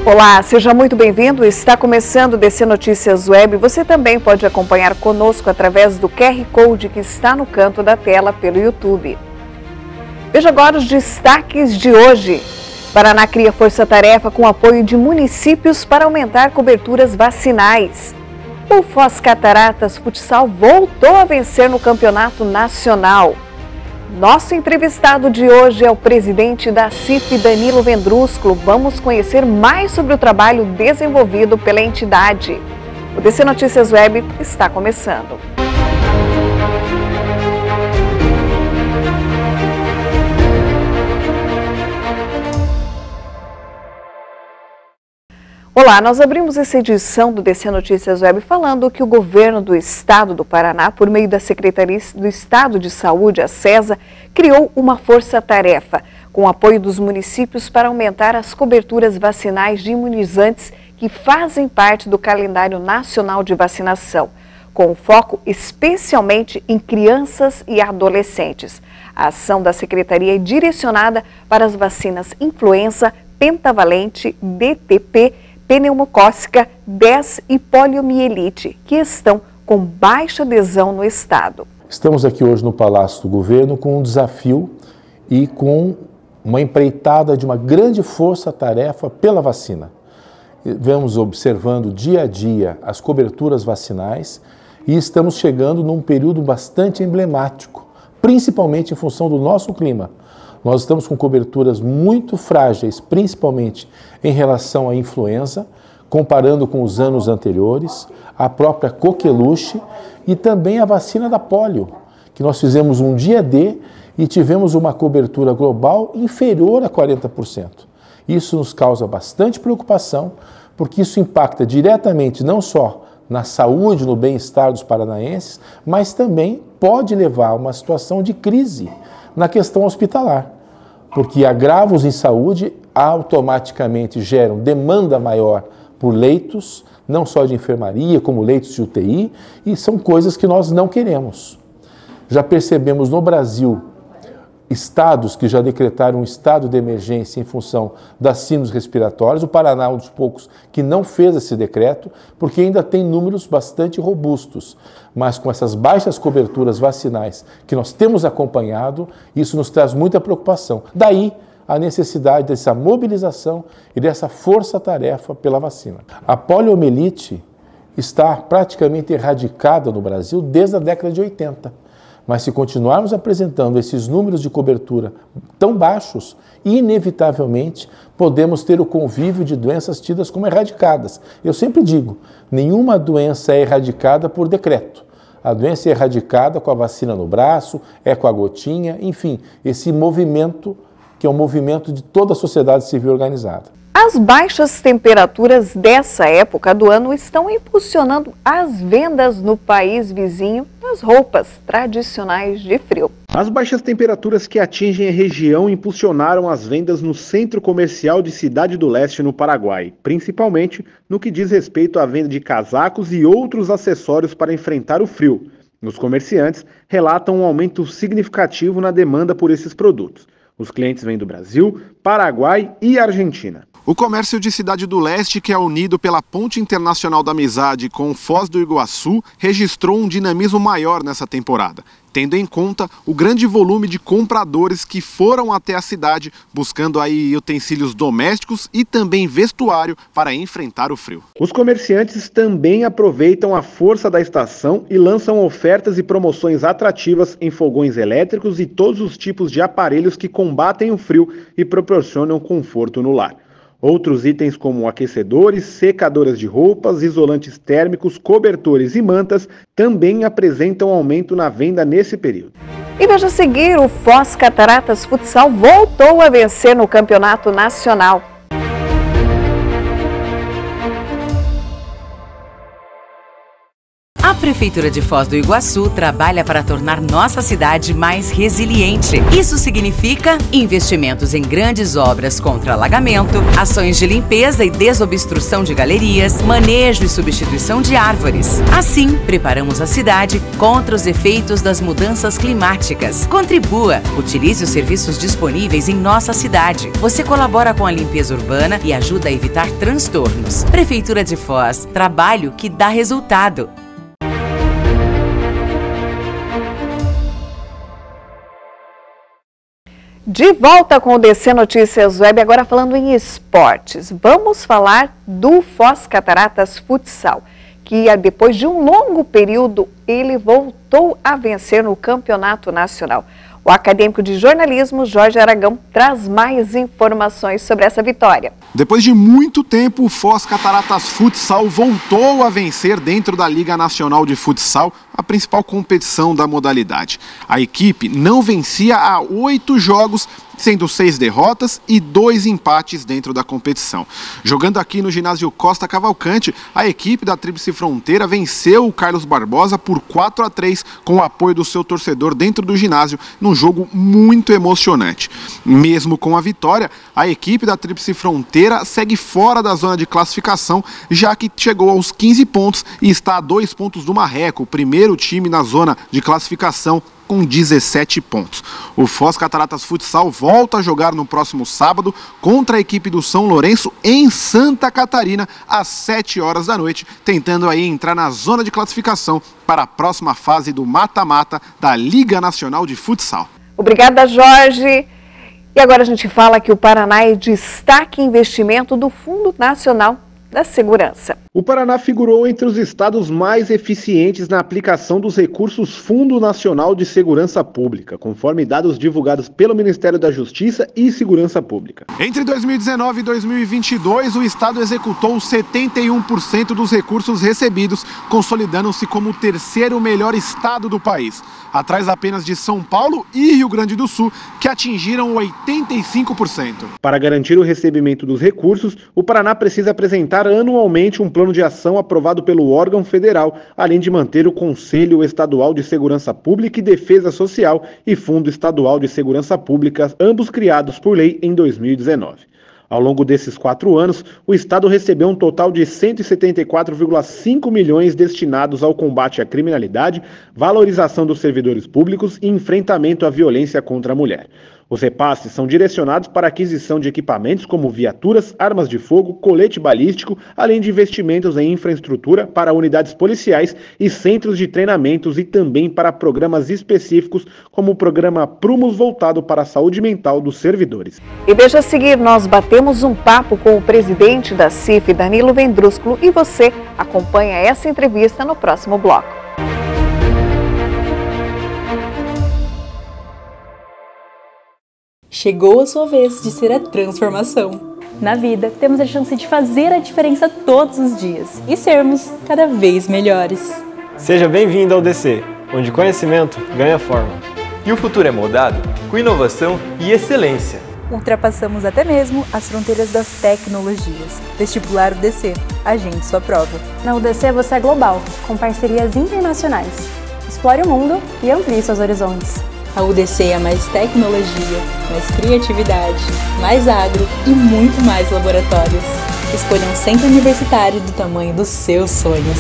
Olá, seja muito bem-vindo. Está começando o DC Notícias Web. Você também pode acompanhar conosco através do QR Code que está no canto da tela pelo YouTube. Veja agora os destaques de hoje. Paraná cria força-tarefa com apoio de municípios para aumentar coberturas vacinais. O Foz Cataratas Futsal voltou a vencer no campeonato nacional. Nosso entrevistado de hoje é o presidente da CIF, Danilo Vendrusco. Vamos conhecer mais sobre o trabalho desenvolvido pela entidade. O DC Notícias Web está começando. Olá, nós abrimos essa edição do DC Notícias Web falando que o governo do estado do Paraná, por meio da Secretaria do Estado de Saúde, a SESA, criou uma força-tarefa com apoio dos municípios para aumentar as coberturas vacinais de imunizantes que fazem parte do calendário nacional de vacinação, com foco especialmente em crianças e adolescentes. A ação da Secretaria é direcionada para as vacinas influenza, pentavalente, DTP, pneumocócica, 10 e poliomielite, que estão com baixa adesão no estado. Estamos aqui hoje no Palácio do Governo com um desafio e com uma empreitada de uma grande força-tarefa pela vacina. Vamos observando dia a dia as coberturas vacinais e estamos chegando num período bastante emblemático, principalmente em função do nosso clima. Nós estamos com coberturas muito frágeis, principalmente em relação à influenza, comparando com os anos anteriores, a própria coqueluche e também a vacina da polio, que nós fizemos um dia D e tivemos uma cobertura global inferior a 40%. Isso nos causa bastante preocupação, porque isso impacta diretamente não só na saúde, no bem-estar dos paranaenses, mas também pode levar a uma situação de crise na questão hospitalar, porque agravos em saúde automaticamente geram demanda maior por leitos, não só de enfermaria, como leitos de UTI, e são coisas que nós não queremos. Já percebemos no Brasil estados que já decretaram um estado de emergência em função das síndromes respiratórias. O Paraná é um dos poucos que não fez esse decreto, porque ainda tem números bastante robustos. Mas com essas baixas coberturas vacinais que nós temos acompanhado, isso nos traz muita preocupação. Daí a necessidade dessa mobilização e dessa força-tarefa pela vacina. A poliomielite está praticamente erradicada no Brasil desde a década de 80. Mas se continuarmos apresentando esses números de cobertura tão baixos, inevitavelmente podemos ter o convívio de doenças tidas como erradicadas. Eu sempre digo, nenhuma doença é erradicada por decreto. A doença é erradicada com a vacina no braço, é com a gotinha, enfim, esse movimento que é um movimento de toda a sociedade civil organizada. As baixas temperaturas dessa época do ano estão impulsionando as vendas no país vizinho das roupas tradicionais de frio. As baixas temperaturas que atingem a região impulsionaram as vendas no Centro Comercial de Cidade do Leste, no Paraguai, principalmente no que diz respeito à venda de casacos e outros acessórios para enfrentar o frio. Os comerciantes relatam um aumento significativo na demanda por esses produtos. Os clientes vêm do Brasil, Paraguai e Argentina. O comércio de Cidade do Leste, que é unido pela Ponte Internacional da Amizade com Foz do Iguaçu, registrou um dinamismo maior nessa temporada, tendo em conta o grande volume de compradores que foram até a cidade buscando aí utensílios domésticos e também vestuário para enfrentar o frio. Os comerciantes também aproveitam a força da estação e lançam ofertas e promoções atrativas em fogões elétricos e todos os tipos de aparelhos que combatem o frio e proporcionam conforto no lar. Outros itens como aquecedores, secadoras de roupas, isolantes térmicos, cobertores e mantas também apresentam aumento na venda nesse período. E veja a seguir, o Foz Cataratas Futsal voltou a vencer no campeonato nacional. A Prefeitura de Foz do Iguaçu trabalha para tornar nossa cidade mais resiliente. Isso significa investimentos em grandes obras contra alagamento, ações de limpeza e desobstrução de galerias, manejo e substituição de árvores. Assim, preparamos a cidade contra os efeitos das mudanças climáticas. Contribua, utilize os serviços disponíveis em nossa cidade. Você colabora com a limpeza urbana e ajuda a evitar transtornos. Prefeitura de Foz, trabalho que dá resultado. De volta com o DC Notícias Web, agora falando em esportes. Vamos falar do Foz Cataratas Futsal, que depois de um longo período, ele voltou a vencer no Campeonato Nacional. O acadêmico de jornalismo, Jorge Aragão, traz mais informações sobre essa vitória. Depois de muito tempo, o Foz Cataratas Futsal voltou a vencer dentro da Liga Nacional de Futsal, a principal competição da modalidade. A equipe não vencia há 8 jogos, sendo 6 derrotas e 2 empates dentro da competição. Jogando aqui no ginásio Costa Cavalcante, a equipe da Tríplice Fronteira venceu o Carlos Barbosa por 4-3 com o apoio do seu torcedor dentro do ginásio, num jogo muito emocionante. Mesmo com a vitória, a equipe da Tríplice Fronteira segue fora da zona de classificação, já que chegou aos 15 pontos e está a 2 pontos do Marreco, o primeiro time na zona de classificação, com 17 pontos. O Foz Cataratas Futsal volta a jogar no próximo sábado contra a equipe do São Lourenço em Santa Catarina, às 7 horas da noite, tentando aí entrar na zona de classificação para a próxima fase do mata-mata da Liga Nacional de Futsal. Obrigada, Jorge. E agora a gente fala que o Paraná é destaque em investimento do Fundo Nacional da Segurança. O Paraná figurou entre os estados mais eficientes na aplicação dos recursos Fundo Nacional de Segurança Pública, conforme dados divulgados pelo Ministério da Justiça e Segurança Pública. Entre 2019 e 2022, o estado executou 71% dos recursos recebidos, consolidando-se como o terceiro melhor estado do país, atrás apenas de São Paulo e Rio Grande do Sul, que atingiram 85%. Para garantir o recebimento dos recursos, o Paraná precisa apresentar anualmente um plano de ação aprovado pelo órgão federal, além de manter o Conselho Estadual de Segurança Pública e Defesa Social e Fundo Estadual de Segurança Pública, ambos criados por lei em 2019. Ao longo desses 4 anos, o Estado recebeu um total de 174,5 milhões destinados ao combate à criminalidade, valorização dos servidores públicos e enfrentamento à violência contra a mulher. Os repasses são direcionados para a aquisição de equipamentos como viaturas, armas de fogo, colete balístico, além de investimentos em infraestrutura para unidades policiais e centros de treinamentos e também para programas específicos, como o programa Prumos, voltado para a saúde mental dos servidores. E veja a seguir, nós batemos um papo com o presidente da CIF, Danilo Vendrúsculo, e você acompanha essa entrevista no próximo bloco. Chegou a sua vez de ser a transformação. Na vida, temos a chance de fazer a diferença todos os dias e sermos cada vez melhores. Seja bem-vindo ao DC, onde conhecimento ganha forma. E o futuro é moldado com inovação e excelência. Ultrapassamos até mesmo as fronteiras das tecnologias. Vestibular UDC, agende sua prova. Na UDC você é global, com parcerias internacionais. Explore o mundo e amplie seus horizontes. A UDC é mais tecnologia, mais criatividade, mais agro e muito mais laboratórios. Escolha um centro universitário do tamanho dos seus sonhos.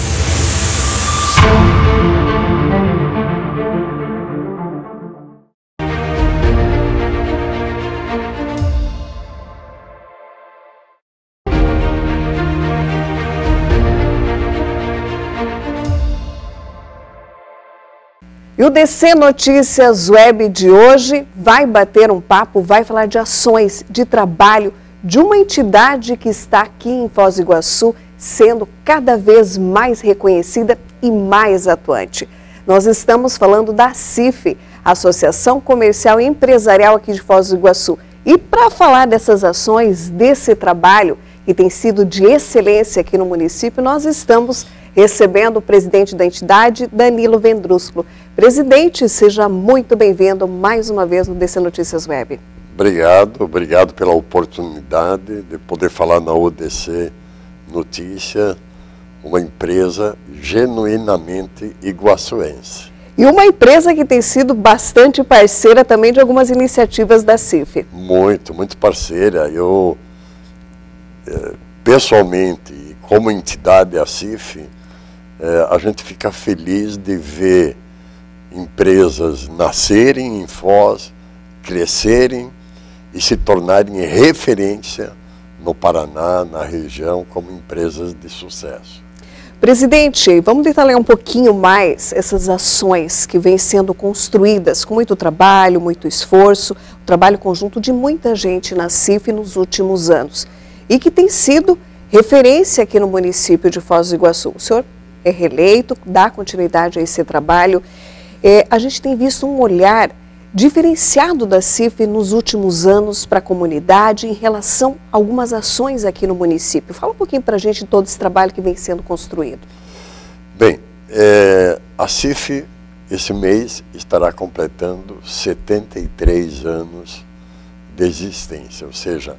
E o DC Notícias Web de hoje vai bater um papo, vai falar de ações, de trabalho, de uma entidade que está aqui em Foz do Iguaçu, sendo cada vez mais reconhecida e mais atuante. Nós estamos falando da CIF, Associação Comercial e Empresarial aqui de Foz do Iguaçu. E para falar dessas ações, desse trabalho que tem sido de excelência aqui no município, nós estamos recebendo o presidente da entidade, Danilo Vendrúsculo. Presidente, seja muito bem-vindo mais uma vez no DC Notícias Web. Obrigado pela oportunidade de poder falar na UDC Notícia, uma empresa genuinamente iguaçuense. E uma empresa que tem sido bastante parceira também de algumas iniciativas da CIF. Muito parceira. Eu, pessoalmente, como entidade a CIF, a gente fica feliz de ver empresas nascerem em Foz, crescerem e se tornarem referência no Paraná, na região, como empresas de sucesso. Presidente, vamos detalhar um pouquinho mais essas ações que vêm sendo construídas com muito trabalho, muito esforço, o trabalho conjunto de muita gente na CIF nos últimos anos e que tem sido referência aqui no município de Foz do Iguaçu. O senhor é reeleito, dá continuidade a esse trabalho. A gente tem visto um olhar diferenciado da CIF nos últimos anos para a comunidade em relação a algumas ações aqui no município. Fala um pouquinho para a gente de todo esse trabalho que vem sendo construído. Bem, a CIF esse mês estará completando 73 anos de existência, ou seja,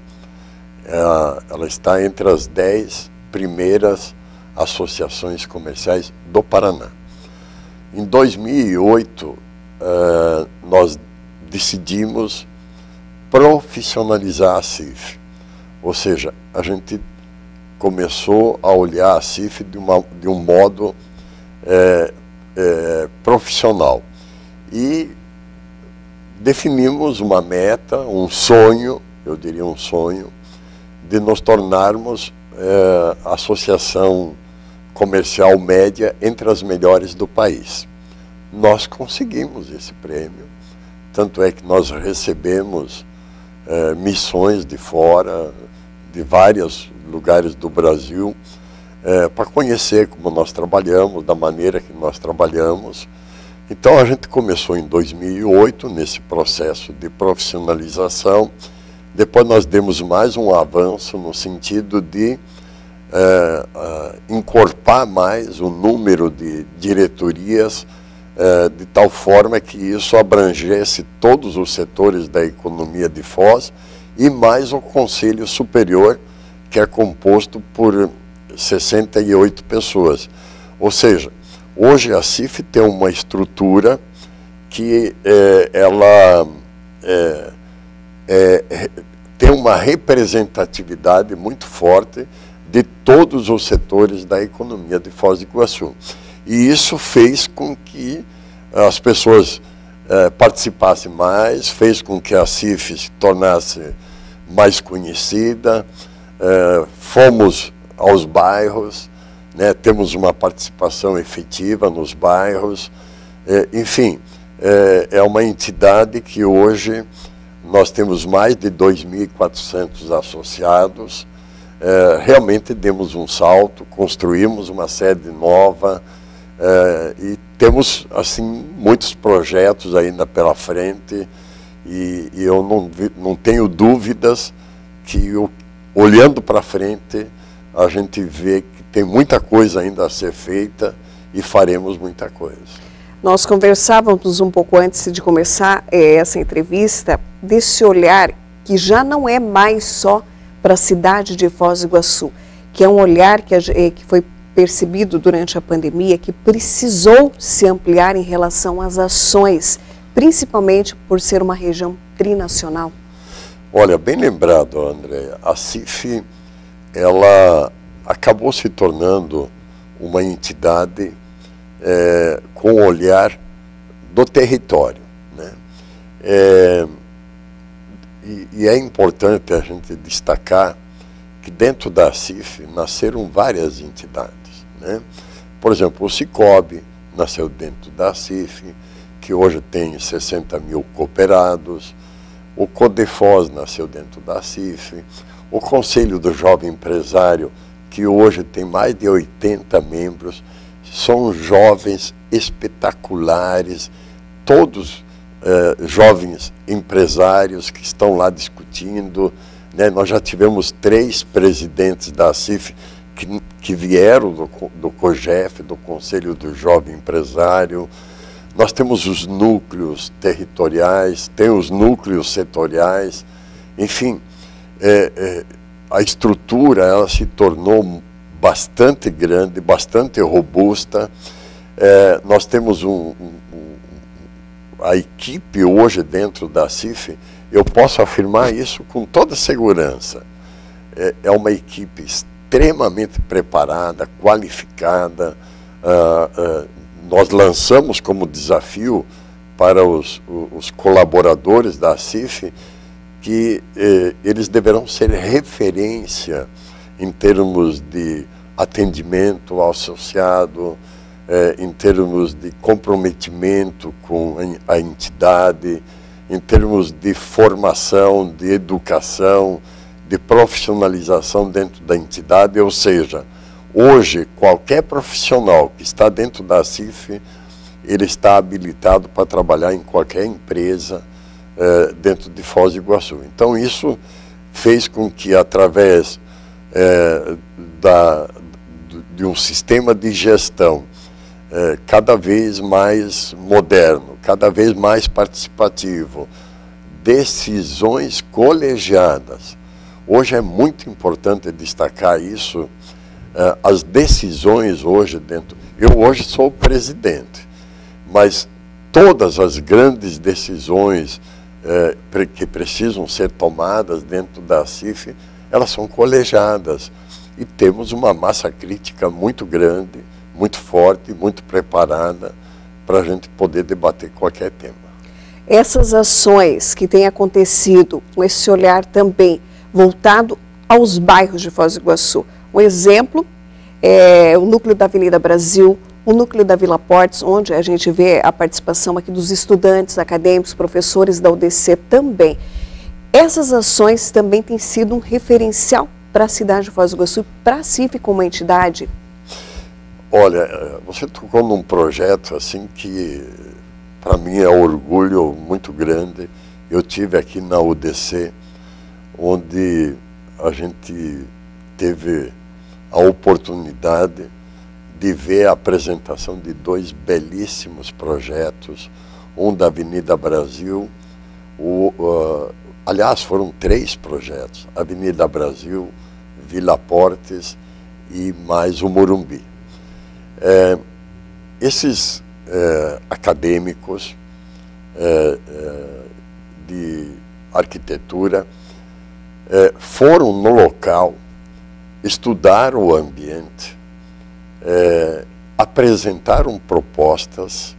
ela está entre as 10 primeiras associações comerciais do Paraná. Em 2008, nós decidimos profissionalizar a CIF, ou seja, a gente começou a olhar a CIF de um modo profissional e definimos uma meta, um sonho, eu diria um sonho, de nos tornarmos a associação comercial média entre as melhores do país. Nós conseguimos esse prêmio, tanto é que nós recebemos missões de fora, de vários lugares do Brasil, para conhecer como nós trabalhamos, da maneira que nós trabalhamos. Então a gente começou em 2008 nesse processo de profissionalização, depois nós demos mais um avanço no sentido de encorpar mais o número de diretorias, de tal forma que isso abrangesse todos os setores da economia de Foz e mais o Conselho Superior, que é composto por 68 pessoas. Ou seja, hoje a CIF tem uma estrutura que ela tem uma representatividade muito forte de todos os setores da economia de Foz do Iguaçu. E isso fez com que as pessoas participassem mais, fez com que a CIF se tornasse mais conhecida, fomos aos bairros, né, temos uma participação efetiva nos bairros, enfim, é uma entidade que hoje nós temos mais de 2.400 associados, realmente demos um salto, construímos uma sede nova, e temos assim muitos projetos ainda pela frente e eu não tenho dúvidas que olhando para frente a gente vê que tem muita coisa ainda a ser feita e faremos muita coisa. Nós conversávamos um pouco antes de começar essa entrevista desse olhar que já não é mais só para a cidade de Foz do Iguaçu, que é um olhar que foi percebido durante a pandemia, que precisou se ampliar em relação às ações, principalmente por ser uma região trinacional. Olha, bem lembrado, Andréa, a CIF, ela acabou se tornando uma entidade com o olhar do território, né? E é importante a gente destacar que dentro da CIF nasceram várias entidades, né? Por exemplo, o Cicobi nasceu dentro da CIF, que hoje tem 60 mil cooperados, o Codefoz nasceu dentro da CIF, o Conselho do Jovem Empresário, que hoje tem mais de 80 membros, são jovens espetaculares, todos jovens empresários que estão lá discutindo, né? Nós já tivemos 3 presidentes da CIF que vieram do COGEF, do Conselho do Jovem Empresário. Nós temos os núcleos territoriais, tem os núcleos setoriais, enfim, a estrutura ela se tornou bastante grande, bastante robusta. Nós temos a equipe hoje dentro da CIF, eu posso afirmar isso com toda segurança. É uma equipe extremamente preparada, qualificada. Nós lançamos como desafio para os colaboradores da CIF que eles deverão ser referência em termos de atendimento ao associado, em termos de comprometimento com a entidade, em termos de formação, de educação, de profissionalização dentro da entidade. Ou seja, hoje qualquer profissional que está dentro da CIF, ele está habilitado para trabalhar em qualquer empresa dentro de Foz do Iguaçu. Então isso fez com que, através de um sistema de gestão cada vez mais moderno, cada vez mais participativo, decisões colegiadas. Hoje é muito importante destacar isso. As decisões hoje eu hoje sou o presidente, mas todas as grandes decisões que precisam ser tomadas dentro da CIF, elas são colegiadas. E temos uma massa crítica muito grande, muito forte, muito preparada para a gente poder debater qualquer tema. Essas ações que têm acontecido, com esse olhar também voltado aos bairros de Foz do Iguaçu. Um exemplo é o núcleo da Avenida Brasil, o núcleo da Vila Portes, onde a gente vê a participação aqui dos estudantes, acadêmicos, professores da UDC também. Essas ações também têm sido um referencial para a cidade de Foz do Iguaçu, para a CIF como entidade? Olha, você tocou num projeto assim que para mim é um orgulho muito grande. Eu tive aqui na UDC, onde a gente teve a oportunidade de ver a apresentação de dois belíssimos projetos, um da Avenida Brasil, aliás, foram 3 projetos, Avenida Brasil, Vila Portes e mais o Morumbi. Esses acadêmicos de arquitetura foram no local, estudaram o ambiente, apresentaram propostas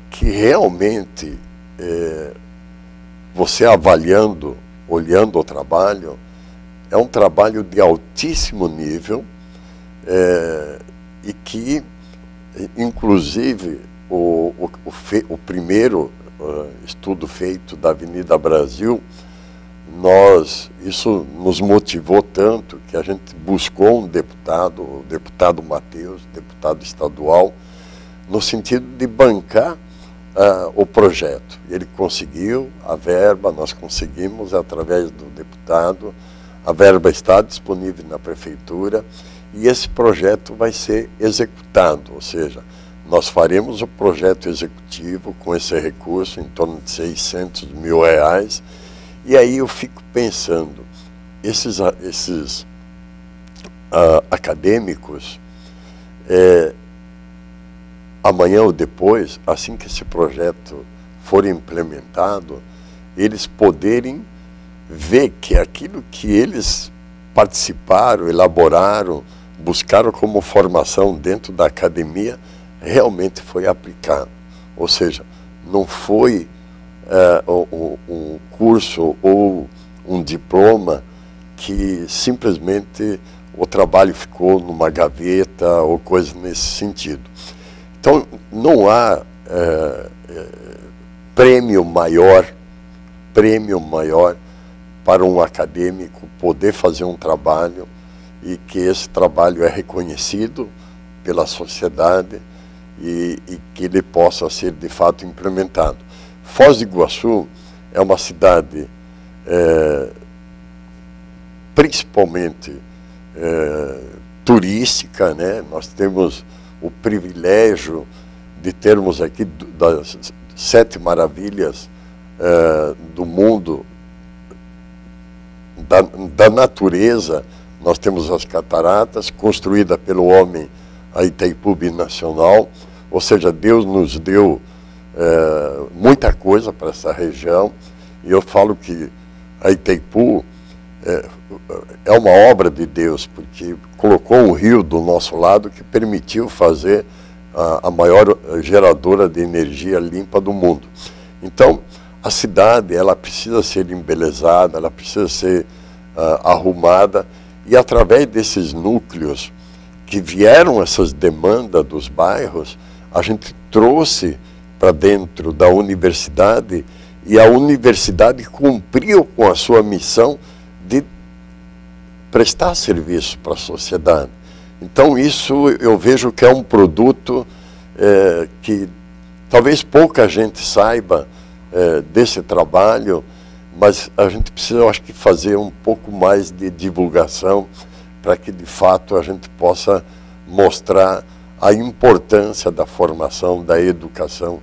que realmente, você avaliando, olhando o trabalho, é um trabalho de altíssimo nível e que, inclusive, o primeiro estudo feito da Avenida Brasil, isso nos motivou tanto que a gente buscou um deputado, o deputado Matheus, deputado estadual, no sentido de bancar o projeto. Ele conseguiu a verba, nós conseguimos através do deputado, a verba está disponível na prefeitura e esse projeto vai ser executado, ou seja, nós faremos o projeto executivo com esse recurso em torno de R$600 mil. E aí eu fico pensando, esses acadêmicos, amanhã ou depois, assim que esse projeto for implementado, eles poderem ver que aquilo que eles participaram, elaboraram, buscaram como formação dentro da academia, realmente foi aplicado. Ou seja, não foi um curso ou um diploma que simplesmente o trabalho ficou numa gaveta ou coisa nesse sentido. Então, não há prêmio maior para um acadêmico poder fazer um trabalho e que esse trabalho é reconhecido pela sociedade e que ele possa ser de fato implementado. Foz do Iguaçu é uma cidade principalmente turística, né? Nós temos o privilégio de termos aqui das 7 maravilhas do mundo, da natureza, Nós temos as cataratas, construída pelo homem, a Itaipu Binacional, ou seja, Deus nos deu muita coisa para essa região, e eu falo que a Itaipu é uma obra de Deus, porque colocou um rio do nosso lado que permitiu fazer a maior geradora de energia limpa do mundo. Então, a cidade, ela precisa ser embelezada, ela precisa ser arrumada, e através desses núcleos que vieram essas demandas dos bairros, a gente trouxe para dentro da universidade, e a universidade cumpriu com a sua missão de prestar serviço para a sociedade. Então isso eu vejo que é um produto que talvez pouca gente saiba desse trabalho, mas a gente precisa, eu acho que, fazer um pouco mais de divulgação para que de fato a gente possa mostrar a importância da formação, da educação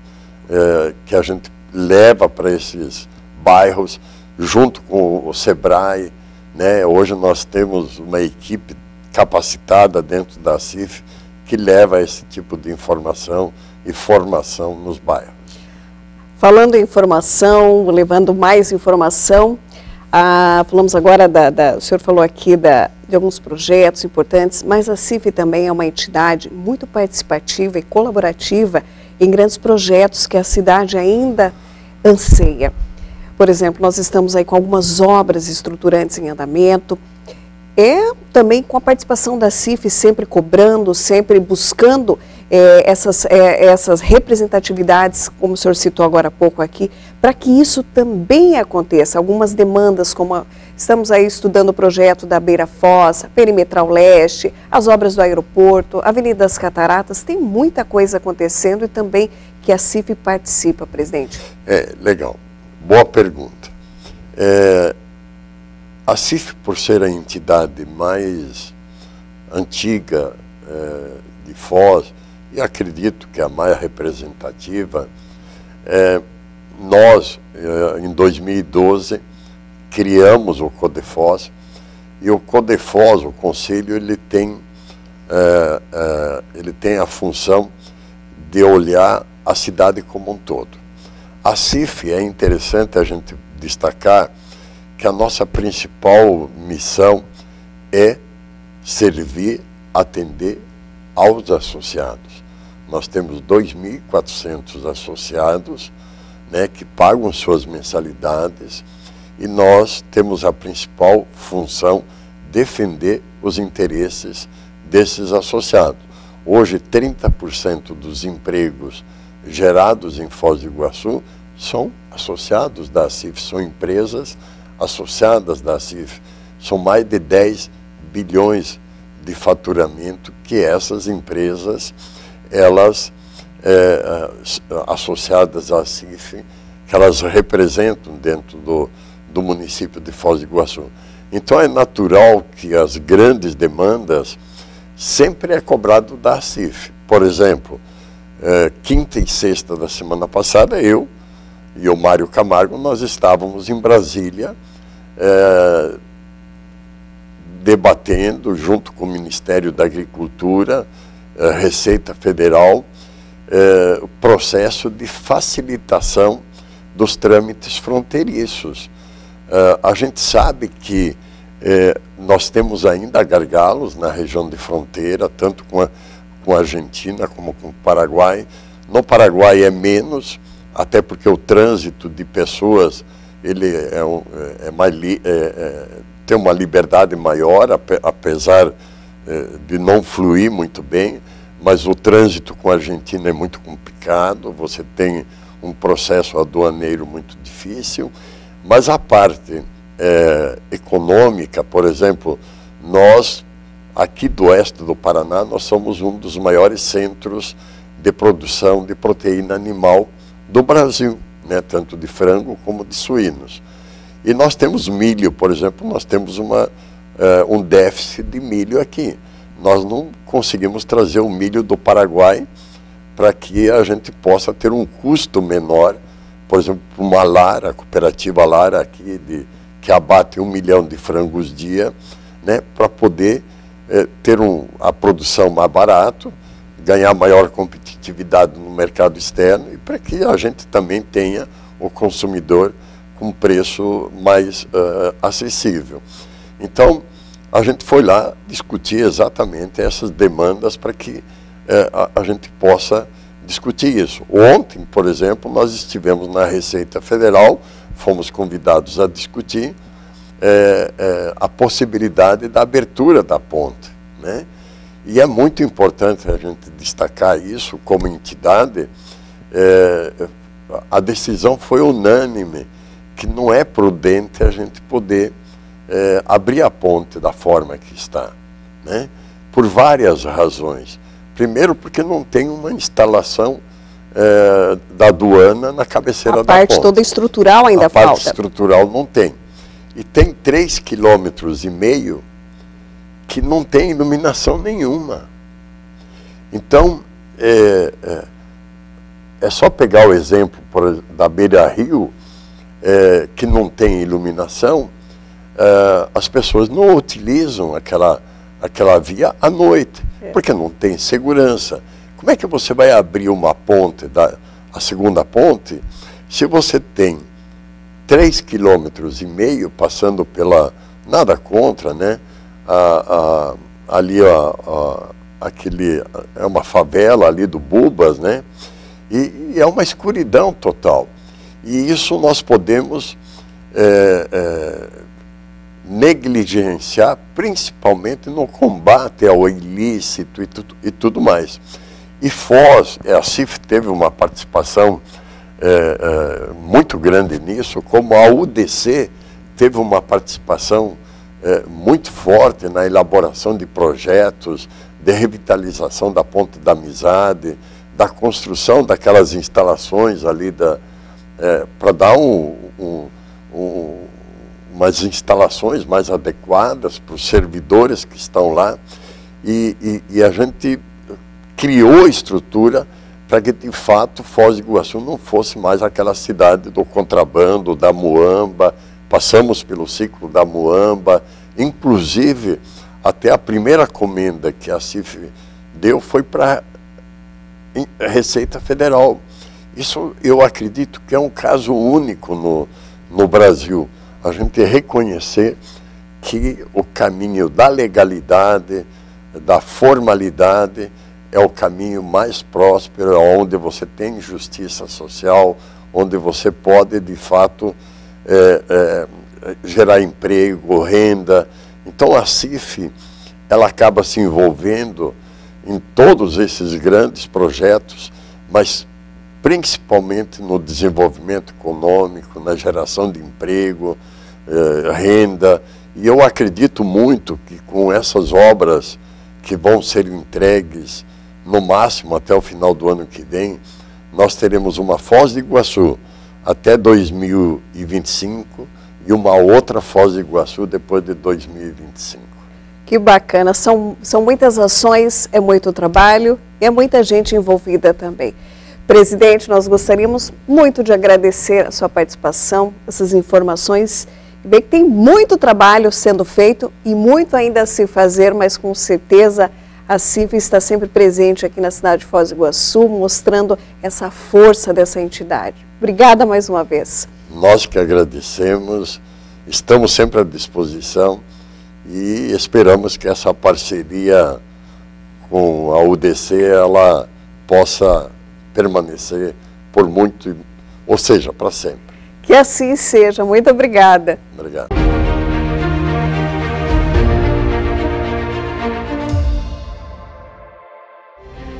que a gente leva para esses bairros, junto com o SEBRAE, né? Hoje nós temos uma equipe capacitada dentro da CIF que leva esse tipo de informação e formação nos bairros. Falando em informação, levando mais informação, falamos agora o senhor falou aqui de alguns projetos importantes, mas a CIF também é uma entidade muito participativa e colaborativa em grandes projetos que a cidade ainda anseia. Por exemplo, nós estamos aí com algumas obras estruturantes em andamento, também com a participação da CIF, sempre cobrando, sempre buscando essas representatividades, como o senhor citou agora há pouco aqui, para que isso também aconteça. Algumas demandas, como estamos aí estudando o projeto da Beira Foz, Perimetral Leste, as obras do aeroporto, Avenida das Cataratas, tem muita coisa acontecendo e também que a CIF participa, presidente. Legal. Boa pergunta. A CIF, por ser a entidade mais antiga de Foz, e acredito que a mais representativa, nós, em 2012, criamos o CODEFOZ, e o CODEFOZ, o Conselho, ele tem a função de olhar a cidade como um todo. A CIF, é interessante a gente destacar que a nossa principal missão é servir, atender aos associados. Nós temos 2.400 associados, né, que pagam suas mensalidades, e nós temos a principal função defender os interesses desses associados. Hoje, 30% dos empregos gerados em Foz do Iguaçu são associados da CIF, são empresas associadas da CIF. São mais de 10 bilhões de faturamento que essas empresas, elas associadas à CIF, que elas representam dentro do município de Foz do Iguaçu. Então é natural que as grandes demandas sempre é cobrado da CIF. Por exemplo, quinta e sexta da semana passada, eu e o Mário Camargo, nós estávamos em Brasília debatendo, junto com o Ministério da Agricultura, Receita Federal, o processo de facilitação dos trâmites fronteiriços. A gente sabe que nós temos ainda gargalos na região de fronteira, tanto com a Argentina como com o Paraguai. No Paraguai é menos, até porque o trânsito de pessoas ele tem uma liberdade maior, apesar de não fluir muito bem, mas o trânsito com a Argentina é muito complicado, você tem um processo aduaneiro muito difícil, mas a parte econômica, por exemplo, nós, aqui do oeste do Paraná, nós somos um dos maiores centros de produção de proteína animal do Brasil, né, tanto de frango como de suínos. E nós temos milho, por exemplo, nós temos um déficit de milho aqui. Nós não conseguimos trazer o milho do Paraguai para que a gente possa ter um custo menor. Por exemplo, uma Lara, a cooperativa Lara aqui, que abate 1 milhão de frangos dia, né, para poder ter a produção mais barato, ganhar maior competitividade no mercado externo e para que a gente também tenha o consumidor com preço mais acessível. Então, a gente foi lá discutir exatamente essas demandas para que a gente possa discutir isso. Ontem, por exemplo, nós estivemos na Receita Federal, fomos convidados a discutir a possibilidade da abertura da ponte, né? E é muito importante a gente destacar isso como entidade. A decisão foi unânime, que não é prudente a gente poder abrir a ponte da forma que está, né? Por várias razões. Primeiro, porque não tem uma instalação da aduana na cabeceira da ponte. A parte toda estrutural ainda falta. A parte estrutural não tem. E tem 3,5 km que não tem iluminação nenhuma. Então, é só pegar o exemplo da Beira-Rio, que não tem iluminação. As pessoas não utilizam aquela via à noite, porque não tem segurança. Como é que você vai abrir uma ponte, a segunda ponte, se você tem 3,5 km passando pela... Nada contra, né? Ali é uma favela ali do Bubas, né? E é uma escuridão total. E isso nós podemos negligenciar, principalmente no combate ao ilícito e tudo mais. E Foz, a CIF teve uma participação muito grande nisso, como a UDC teve uma participação muito forte na elaboração de projetos de revitalização da Ponte da Amizade, da construção daquelas instalações ali para dar umas instalações mais adequadas para os servidores que estão lá, e a gente criou a estrutura para que, de fato, Foz do Iguaçu não fosse mais aquela cidade do contrabando, da muamba. Passamos pelo ciclo da muamba, inclusive até a primeira comenda que a CIF deu foi para a Receita Federal. Isso eu acredito que é um caso único no Brasil. A gente reconhecer que o caminho da legalidade, da formalidade, é o caminho mais próspero, onde você tem justiça social, onde você pode, de fato, gerar emprego, renda. Então a CIF, ela acaba se envolvendo em todos esses grandes projetos, mas principalmente no desenvolvimento econômico, na geração de emprego, renda. E eu acredito muito que com essas obras que vão ser entregues, no máximo até o final do ano que vem, nós teremos uma Foz do Iguaçu até 2025 e uma outra Foz do Iguaçu depois de 2025. Que bacana, são muitas ações, é muito trabalho e é muita gente envolvida também. Presidente, nós gostaríamos muito de agradecer a sua participação, essas informações, e bem que tem muito trabalho sendo feito e muito ainda a se fazer, mas com certeza a CIF está sempre presente aqui na cidade de Foz do Iguaçu, mostrando essa força dessa entidade. Obrigada mais uma vez. Nós que agradecemos, estamos sempre à disposição e esperamos que essa parceria com a UDC ela possa permanecer por muito, ou seja, para sempre. Que assim seja. Muito obrigada. Obrigado.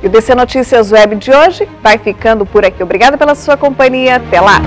E o DC Notícias Web de hoje vai ficando por aqui. Obrigada pela sua companhia. Até lá!